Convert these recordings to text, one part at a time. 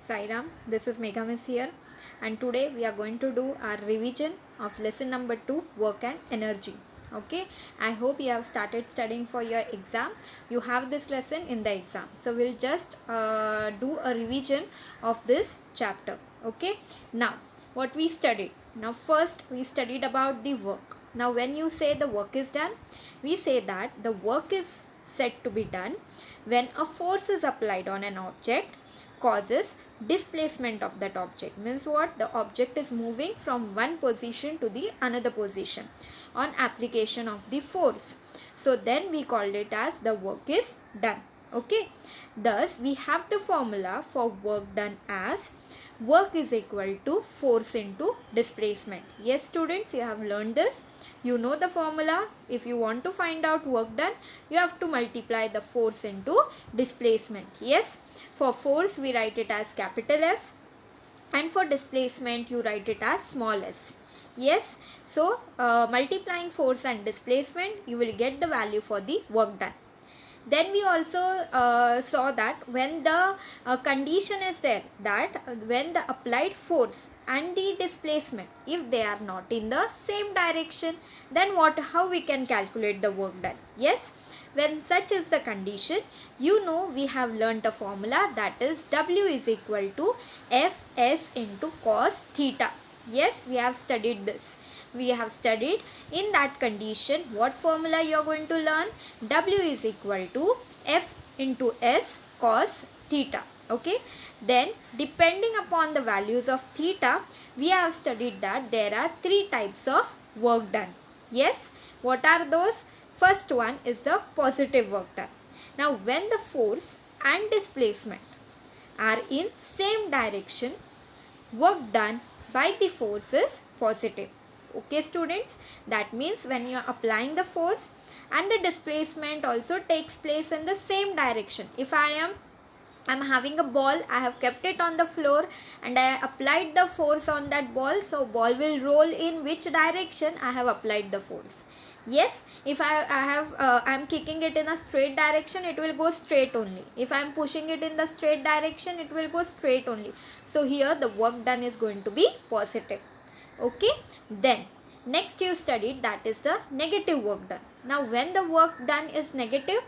Sairam, this is Megha Miss here, and today we are going to do our revision of lesson number 2, work and energy. Okay, I hope you have started studying for your exam. You have this lesson in the exam, so we'll just do a revision of this chapter. Okay, now what we studied. Now, first we studied about the work. Now, when you say the work is done, we say that the work is said to be done when a force is applied on an object causes displacement of that object. Means what? The object is moving from one position to the another position on application of the force. So then we called it as the work is done. Okay, thus we have the formula for work done as work is equal to force into displacement. Yes students, you have learned this. You know the formula. If you want to find out work done, you have to multiply the force into displacement. Yes, for force we write it as capital F, and for displacement you write it as small s. Yes, so multiplying force and displacement, you will get the value for the work done. Then we also saw that when the condition is there, that when the applied force and the displacement, if they are not in the same direction, then how we can calculate the work done. Yes, when such is the condition, you know we have learnt a formula, that is W is equal to Fs into cos theta. Yes, we have studied this. We have studied in that condition what formula you are going to learn. W is equal to F into S cos theta. Okay, then depending upon the values of theta, we have studied that there are three types of work done. Yes, what are those? First one is the positive work done. Now when the force and displacement are in same direction, work done by the force is positive. Okay students, that means when you are applying the force and the displacement also takes place in the same direction. If I'm having a ball, I have kept it on the floor and I applied the force on that ball, so ball will roll in which direction I have applied the force. Yes, if I'm kicking it in a straight direction, it will go straight only. If I'm pushing it in the straight direction, it will go straight only. So here the work done is going to be positive. Okay, then next you studied, that is the negative work done. Now when the work done is negative,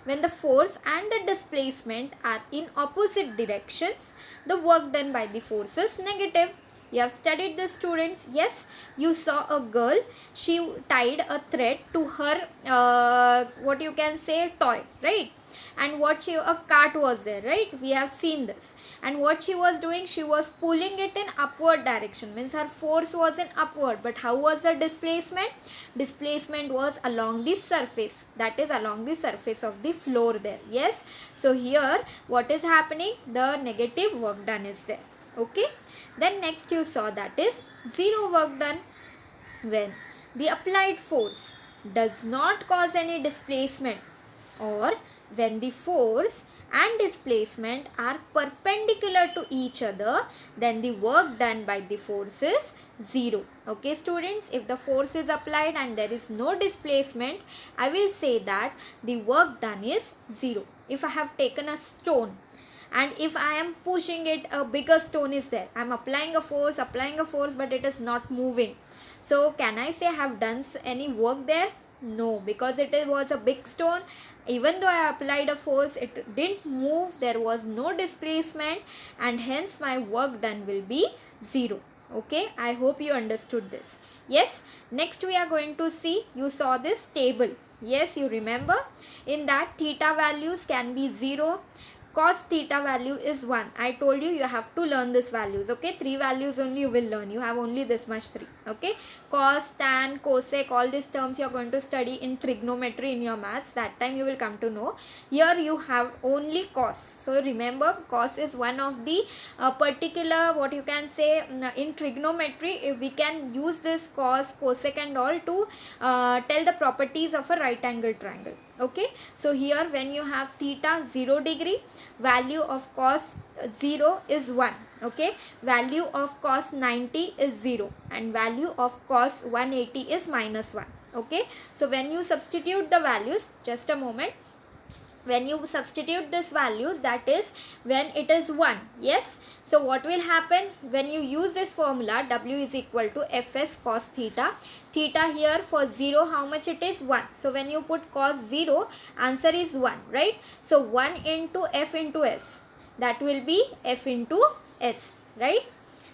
when the force and the displacement are in opposite directions, the work done by the force is negative. You have studied this students. Yes, you saw a girl, she tied a thread to her what you can say toy, right? And a cart was there, right? We have seen this. And what she was doing, she was pulling it in upward direction, means her force was in upward. But how was the displacement? Displacement was along the surface, that is along the surface of the floor there. Yes, so here what is happening? The negative work done is there. Okay, then next you saw, that is zero work done. When the applied force does not cause any displacement, or when the force and displacement are perpendicular to each other, then the work done by the force is zero. Okay students, if the force is applied and there is no displacement, I will say that the work done is zero. If I have taken a stone and if I am pushing it, a bigger stone is there, I am applying a force, but it is not moving. So can I say I have done any work there? No, because it was a big stone. Even though I applied a force, it didn't move, there was no displacement, and hence my work done will be zero. Okay, I hope you understood this. Yes, next we are going to see, you saw this table. Yes, you remember, in that theta values can be 0, cos theta value is 1. I told you have to learn these values. Okay, 3 values only you will learn. You have only this much 3. Okay, cos, tan, cosec, all these terms you are going to study in trigonometry in your maths. That time you will come to know. Here you have only cos. So remember, cos is one of the particular, what you can say, in trigonometry we can use this cos, cosec and all to tell the properties of a right angle triangle. Okay, so here when you have theta 0 degree, value of cos 0 is 1. Okay, value of cos 90 is 0 and value of cos 180 is minus 1. Okay, so when you substitute the values, just a moment, when you substitute this values, that is when it is 1. Yes, so what will happen when you use this formula, w is equal to fs cos theta. Theta here for 0, how much it is? 1. So when you put cos 0, answer is 1, right? So 1 into f into s, that will be f into s, right?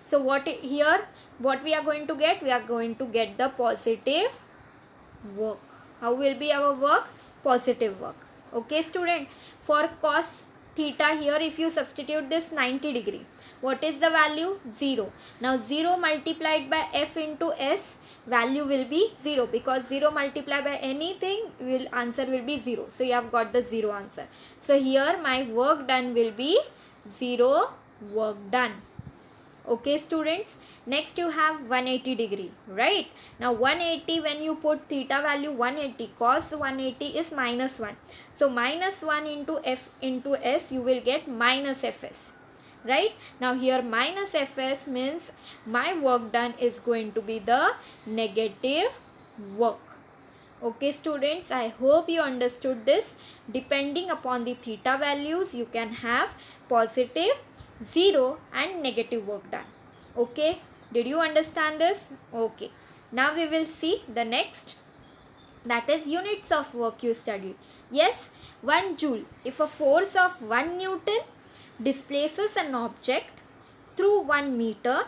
So what here, what we are going to get? We are going to get the positive work. How will be our work? Positive work. Okay student, for cos theta here, if you substitute this 90 degree, what is the value? 0. Now 0 multiplied by f into s, value will be 0, because 0 multiplied by anything, answer will be 0. So you have got the 0 answer. So here my work done will be 0 work done. Okay students, next you have 180 degree, right? Now 180, when you put theta value 180, cos 180 is minus 1. So minus 1 into f into s, you will get minus fs, right? Now here minus fs means my work done is going to be the negative work. Okay students, I hope you understood this. Depending upon the theta values, you can have positive, 0 and negative work done. Okay, did you understand this? Okay, now we will see the next, that is units of work you studied. Yes, 1 joule. If a force of 1 Newton displaces an object through 1 meter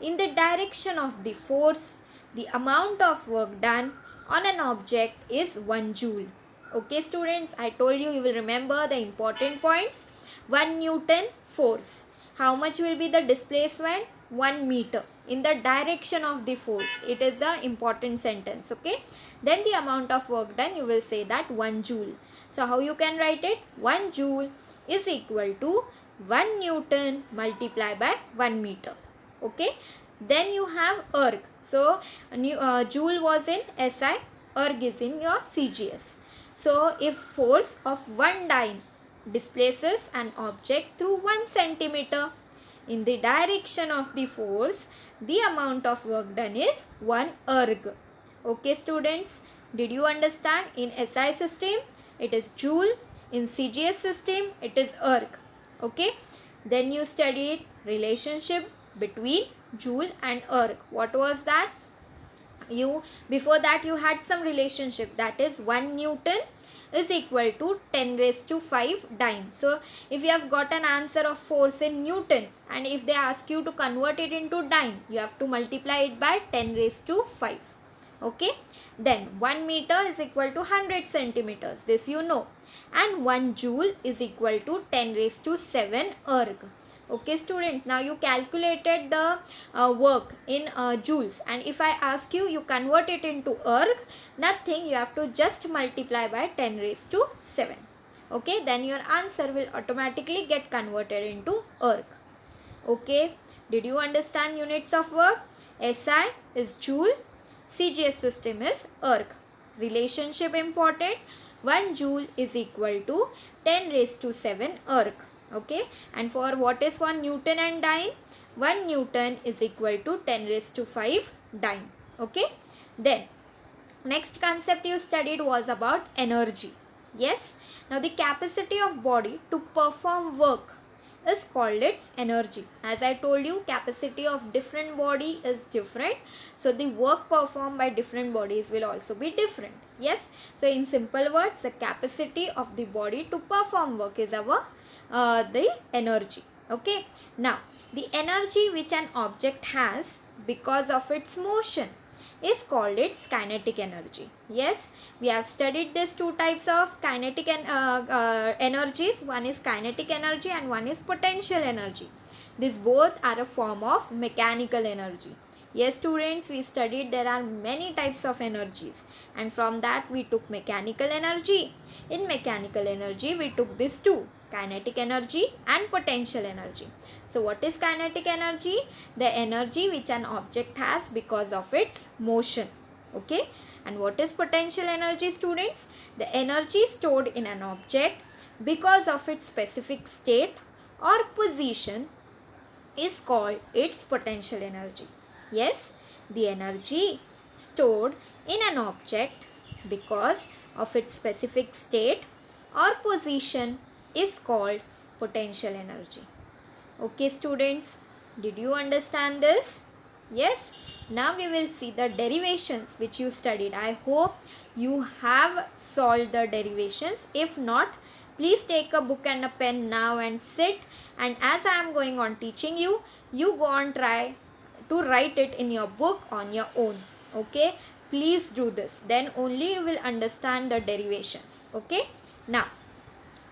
in the direction of the force, the amount of work done on an object is 1 joule. Okay students, I told you, you will remember the important points. 1 Newton force. How much will be the displacement? 1 meter in the direction of the force. It is the important sentence. Okay. Then the amount of work done, you will say that 1 joule. So how you can write it? 1 joule is equal to 1 Newton multiplied by 1 meter. Okay. Then you have erg. So joule was in SI, erg is in your CGS. So if force of 1 dyne displaces an object through 1 centimeter in the direction of the force, the amount of work done is 1 erg. Okay students, did you understand? In SI system it is joule, in CGS system it is erg. Okay, then you studied relationship between joule and erg. What was that? Before that you had some relationship, that is 1 Newton is equal to 10 raised to 5 dyne. So if you have got an answer of force in Newton, and if they ask you to convert it into dyne, you have to multiply it by 10 raised to 5. Okay, then 1 meter is equal to 100 centimeters, this you know, and 1 joule is equal to 10 raised to 7 erg. Okay students, now you calculated the work in joules, and if I ask you, you convert it into erg, nothing, you have to just multiply by 10 raised to 7. Okay, then your answer will automatically get converted into erg. Okay, did you understand units of work? SI is joule, CGS system is erg. Relationship important, 1 joule is equal to 10 raised to 7 erg. Okay, and for what is for Newton and dyne? 1 Newton is equal to 10 raised to 5 dyne. Okay, then next concept you studied was about energy. Yes, now the capacity of body to perform work is called its energy. As I told you, capacity of different body is different, so the work performed by different bodies will also be different. Yes, so in simple words, the capacity of the body to perform work is our the energy. Okay, now the energy which an object has because of its motion is called its kinetic energy. Yes, we have studied these two types of kinetic energies. One is kinetic energy and one is potential energy. These both are a form of mechanical energy. Yes students, we studied there are many types of energies, and from that we took mechanical energy. In mechanical energy we took these two, kinetic energy and potential energy. So what is kinetic energy? The energy which an object has because of its motion. Okay, and what is potential energy students? The energy stored in an object because of its specific state or position is called its potential energy. Yes, the energy stored in an object because of its specific state or position is called potential energy. Okay students, did you understand this? Yes. Now we will see the derivations which you studied. I hope you have solved the derivations. If not, please take a book and a pen now and sit, and as I am going on teaching you, you go and try to write it in your book on your own. Okay, please do this, then only you will understand the derivations. Okay, now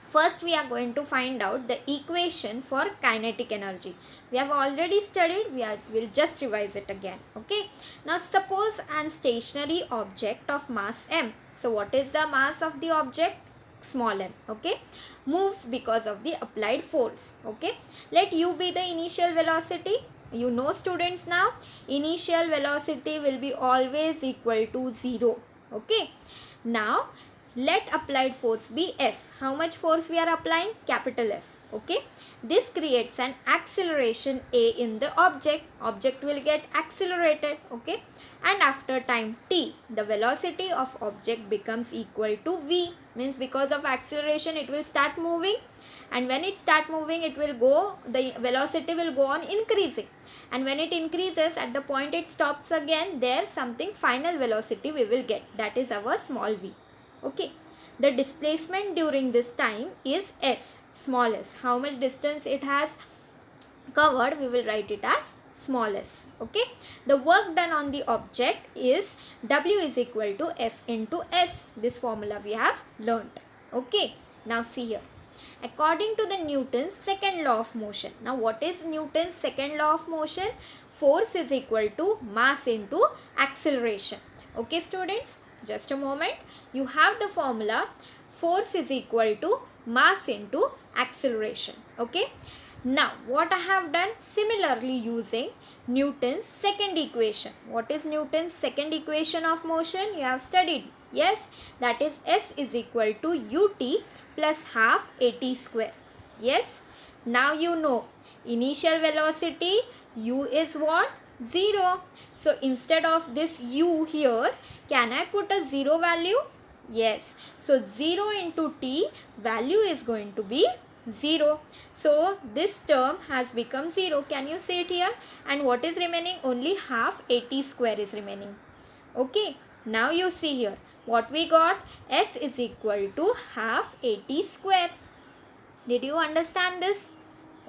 first we are going to find out the equation for kinetic energy. We have already studied, we'll just revise it again. Okay, now suppose an stationary object of mass m. So what is the mass of the object? Small m. Okay, moves because of the applied force. Okay, let u be the initial velocity. You know students, now initial velocity will be always equal to 0. Okay, now let applied force be F. How much force we are applying? Capital F. Okay, this creates an acceleration A in the object. Object will get accelerated. Okay, and after time t, the velocity of object becomes equal to V. Means because of acceleration it will start moving, and when it start moving it will go, the velocity will go on increasing, and when it increases, at the point it stops again, there something final velocity we will get, that is our small v. Okay, the displacement during this time is s, small s. How much distance it has covered, we will write it as small s. Okay, the work done on the object is W is equal to F into S. This formula we have learnt. Okay, now see here. According to the Newton's second law of motion. Now what is Newton's second law of motion? Force is equal to mass into acceleration. Okay students, just a moment. You have the formula, force is equal to mass into acceleration. Okay, now what I have done, similarly using Newton's second equation. What is Newton's second equation of motion? You have studied. Yes, that is S is equal to ut plus half at square. Yes, now you know initial velocity u is what? 0. So instead of this u here, can I put a 0 value? Yes. So 0 into t, value is going to be 0. So this term has become 0. Can you see it here? And what is remaining? Only half at square is remaining. Okay. Now you see here. What we got? S is equal to half at square. Did you understand this?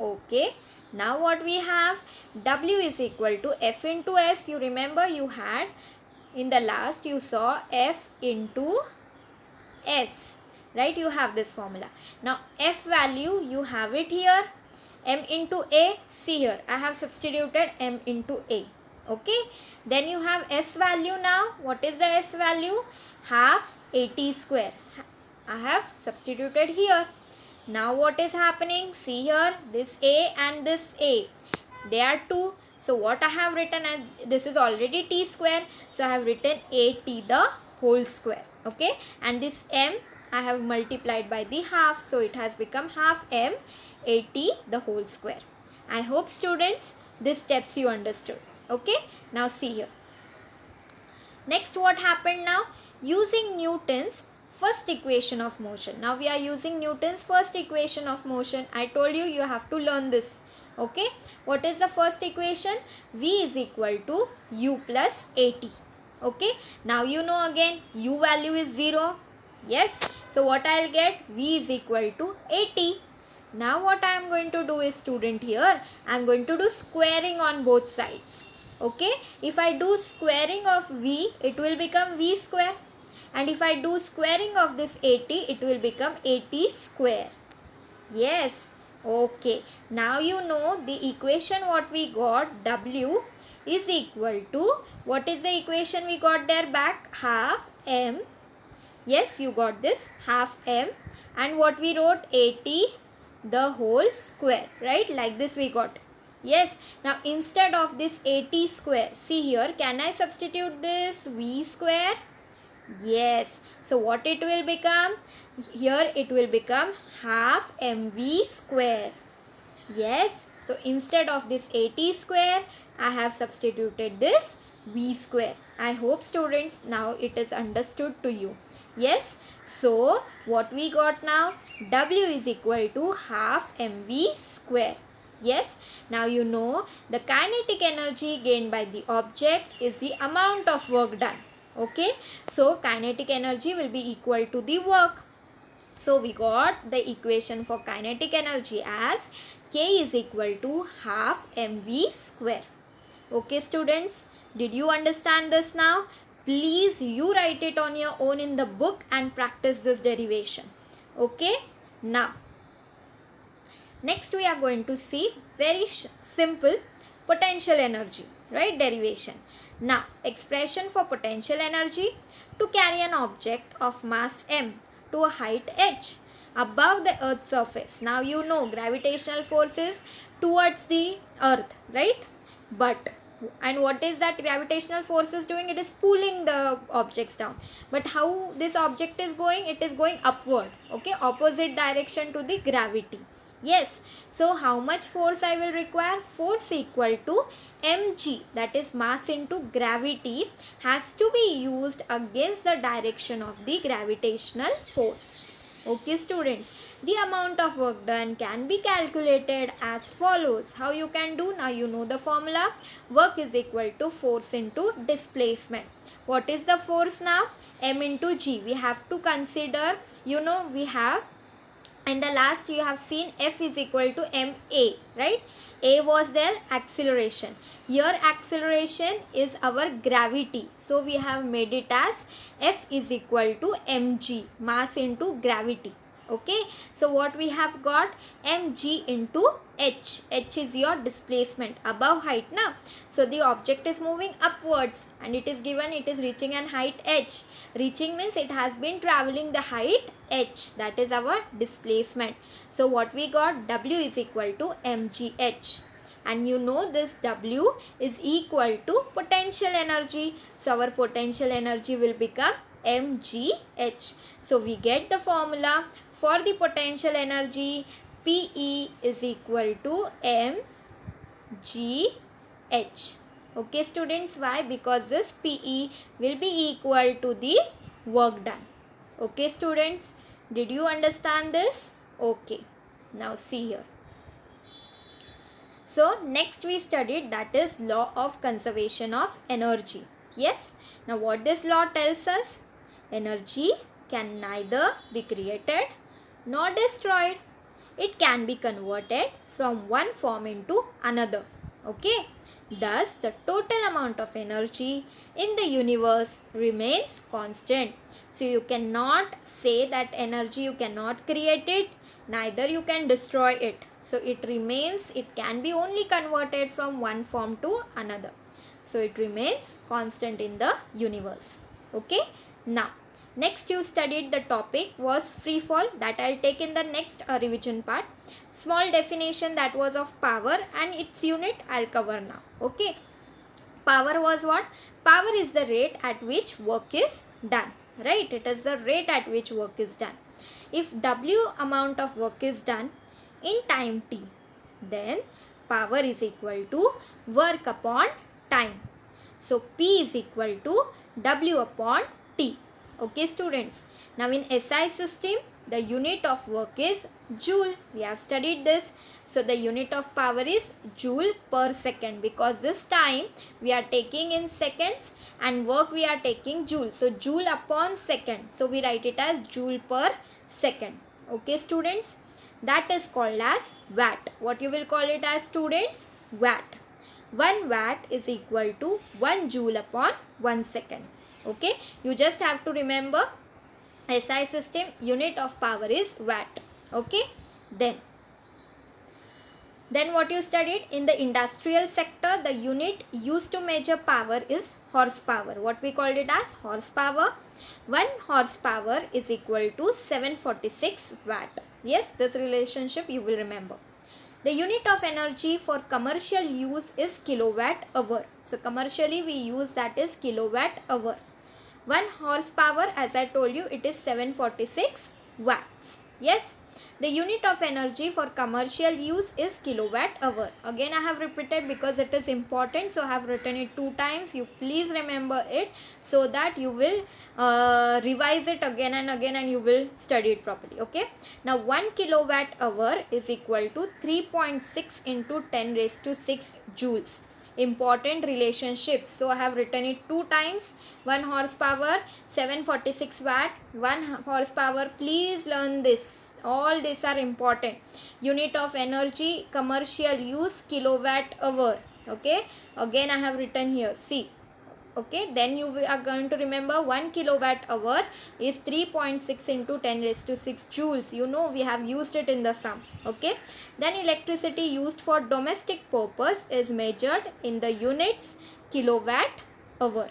Okay. Now what we have? W is equal to F into S. You remember you had in the last, you saw F into S. Right? You have this formula. Now F value, you have it here. M into A. See here. I have substituted M into A. Okay. Then you have S value now. What is the S value? Half at square. I have substituted here. Now what is happening? See here, this A and this A, they are 2. So what I have written as, this is already t square. So I have written at the whole square. Okay, and this m I have multiplied by the half. So it has become half m at the whole square. I hope students, these steps you understood. Okay, now see here. Next what happened now? Using Newton's first equation of motion. Now we are using Newton's first equation of motion. I told you, you have to learn this. Okay, what is the first equation? V is equal to u plus at. Okay, now you know again, u value is 0. Yes, so what I will get? V is equal to at. Now what I am going to do is, student, here I am going to do squaring on both sides. Okay, if I do squaring of v, it will become v square. And if I do squaring of this 80, it will become 80 square. Yes. Okay. Now you know the equation what we got, W is equal to, what is the equation we got there back? Half m. Yes, you got this, half m. And what we wrote? 80 the whole square. Right? Like this we got. Yes. Now instead of this 80 square, see here, can I substitute this v square? Yes. So what it will become? Here it will become half mv square. Yes. So instead of this 80 square, I have substituted this v square. I hope students, now it is understood to you. Yes. So what we got now? W is equal to half mv square. Yes, now you know the kinetic energy gained by the object is the amount of work done. Okay, so kinetic energy will be equal to the work. So we got the equation for kinetic energy as K is equal to half mv square. Okay students, did you understand this now? Please you write it on your own in the book and practice this derivation. Okay, now next we are going to see very simple potential energy, right, derivation. Now expression for potential energy: to carry an object of mass m to a height h above the earth's surface. Now you know gravitational forces towards the earth, right? But and what is that gravitational force is doing? It is pulling the objects down. But how this object is going? It is going upward, okay, opposite direction to the gravity. Yes, so how much force I will require? Force equal to mg, that is mass into gravity, has to be used against the direction of the gravitational force. Okay students, the amount of work done can be calculated as follows. How you can do? Now you know the formula. Work is equal to force into displacement. What is the force now? M into G. We have to consider, you know, we have in the last you have seen F is equal to ma, right? A was their acceleration. Here acceleration is our gravity. So we have made it as F is equal to mg, mass into gravity. Okay, so what we have got? mg into h. H is your displacement above height now. So the object is moving upwards and it is given it is reaching an height h. Reaching means it has been traveling the height h. That is our displacement. So what we got? W is equal to mgh. And you know this W is equal to potential energy. So our potential energy will become mgh. So we get the formula for the potential energy. Pe is equal to mgh. Okay students, why? Because this Pe will be equal to the work done. Okay students, did you understand this? Okay, now see here. So next we studied, that is law of conservation of energy. Yes, now what this law tells us? Energy can neither be created nor destroyed. It can be converted from one form into another. Okay, thus the total amount of energy in the universe remains constant. So you cannot say that energy you cannot create it, neither you can destroy it. So it remains, it can be only converted from one form to another. So it remains constant in the universe. Okay, now next you studied the topic was free fall, that I'll take in the next revision part. Small definition, that was of power, and its unit I'll cover now. Okay, power was what? Power is the rate at which work is done, right? It is the rate at which work is done. If W amount of work is done in time t, then power is equal to work upon time. So P is equal to W upon T. Okay students, now in SI system the unit of work is joule. We have studied this. So the unit of power is joule per second, because this time we are taking in seconds and work we are taking joule. So joule upon second. So we write it as joule per second. Okay students, that is called as watt. What you will call it as students? Watt. 1 watt is equal to 1 joule upon 1 second. Okay, you just have to remember SI system unit of power is watt. Okay, then what you studied in the industrial sector, the unit used to measure power is horsepower. What we called it as? Horsepower. 1 horsepower is equal to 746 watt. Yes, this relationship you will remember. The unit of energy for commercial use is kilowatt hour. So commercially we use that is kilowatt hour. 1 horsepower, as I told you, it is 746 watts. Yes. The unit of energy for commercial use is kilowatt hour. Again I have repeated because it is important, so I have written it 2 times. You please remember it so that you will revise it again and again and you will study it properly. Okay, now 1 kilowatt hour is equal to 3.6 into 10 raised to 6 joules. Important relationships, so I have written it 2 times. 1 horsepower 746 watt, 1 horsepower. Please learn this, all these are important. Unit of energy commercial use kilowatt hour. Okay, again I have written here, see. Okay, then you are going to remember 1 kilowatt hour is 3.6 into 10 raised to 6 joules. You know, we have used it in the sum. Okay, then electricity used for domestic purpose is measured in the units kilowatt hour.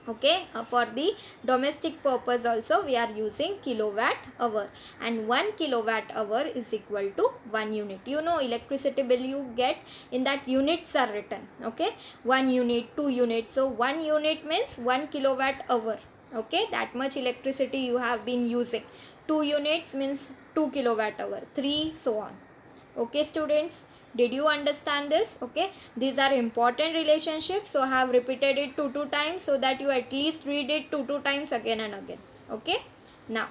Okay, for the domestic purpose also we are using kilowatt hour, and 1 kilowatt hour is equal to 1 unit. You know, electricity bill you get, in that units are written. Okay, 1 unit, 2 units, so 1 unit means 1 kilowatt hour. Okay, that much electricity you have been using. 2 units means 2 kilowatt hour, 3, so on. Okay students, did you understand this? Okay, these are important relationships, so I have repeated it 2 times so that you at least read it 2 times again and again. Okay, now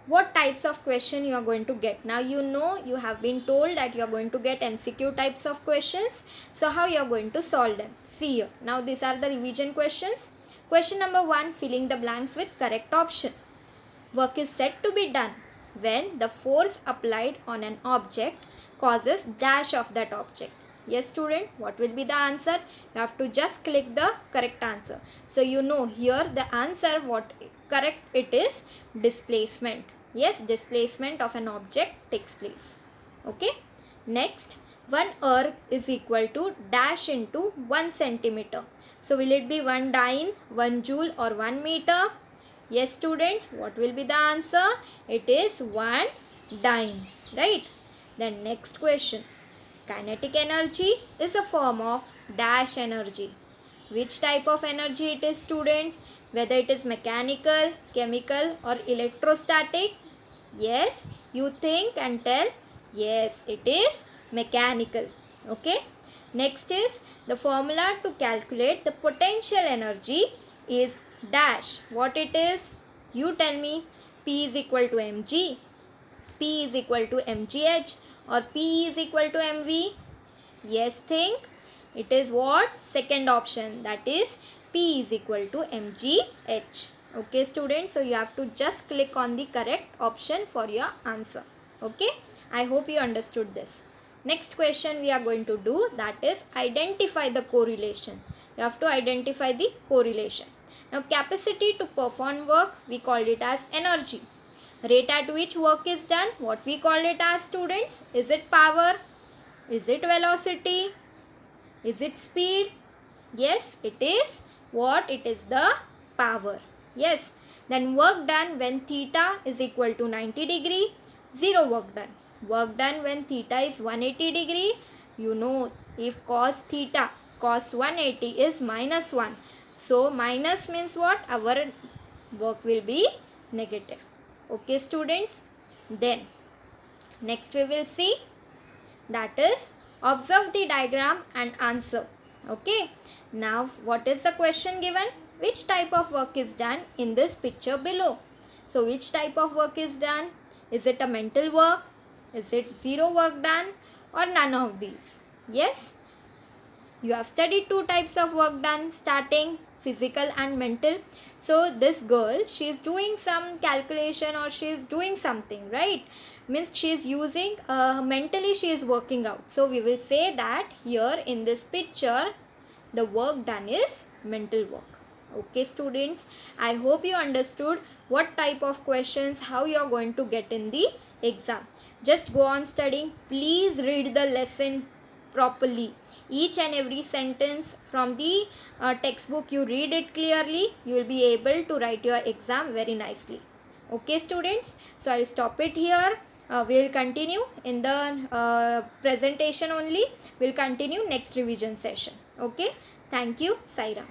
what types of question you are going to get? Now you know, you have been told that you are going to get MCQ types of questions. So how you are going to solve them? See here, now these are the revision questions. Question number 1, filling the blanks with correct option. Work is said to be done when the force applied on an object causes dash of that object. Yes student, what will be the answer? You have to just click the correct answer. So you know here the answer, what correct it is, displacement. Yes, displacement of an object takes place. Okay, next, 1 erg is equal to dash into 1 centimeter. So will it be 1 dyne, 1 joule or 1 meter? Yes students, what will be the answer? It is 1 dyne, right? Then next question, kinetic energy is a form of dash energy. Which type of energy it is students? Whether it is mechanical, chemical or electrostatic? Yes, you think and tell. Yes, it is mechanical. Okay. Next is the formula to calculate the potential energy is dash. What it is? You tell me. P is equal to mg, P is equal to mgh or P is equal to mv? Yes, think. It is what? Second option, that is P is equal to mgh. Okay students, so you have to just click on the correct option for your answer. Okay, I hope you understood this. Next question we are going to do, that is identify the correlation. You have to identify the correlation. Now capacity to perform work, we called it as energy. Rate at which work is done, what we call it as students? Is it power? Is it velocity? Is it speed? Yes, it is what? It is the power. Yes. Then work done when theta is equal to 90 degree, 0 work done. Work done when theta is 180 degree. You know, if cos theta, cos 180 is minus 1. So minus means what? Our work will be negative. Okay students. Then next we will see, that is observe the diagram and answer. Okay, now what is the question given? Which type of work is done in this picture below? So which type of work is done? Is it a mental work? Is it 0 work done or none of these? Yes, you have studied 2 types of work done, starting physical and mental. So this girl, she is doing some calculation or she is doing something, right? Means she is using mentally she is working out. So we will say that here in this picture the work done is mental work. Okay students, I hope you understood what type of questions, how you are going to get in the exam. Just go on studying. Please read the lesson properly. Each and every sentence from the textbook, you read it clearly, you will be able to write your exam very nicely. Okay students, so I will stop it here. We will continue in the presentation only. We will continue next revision session. Okay, thank you. Saira.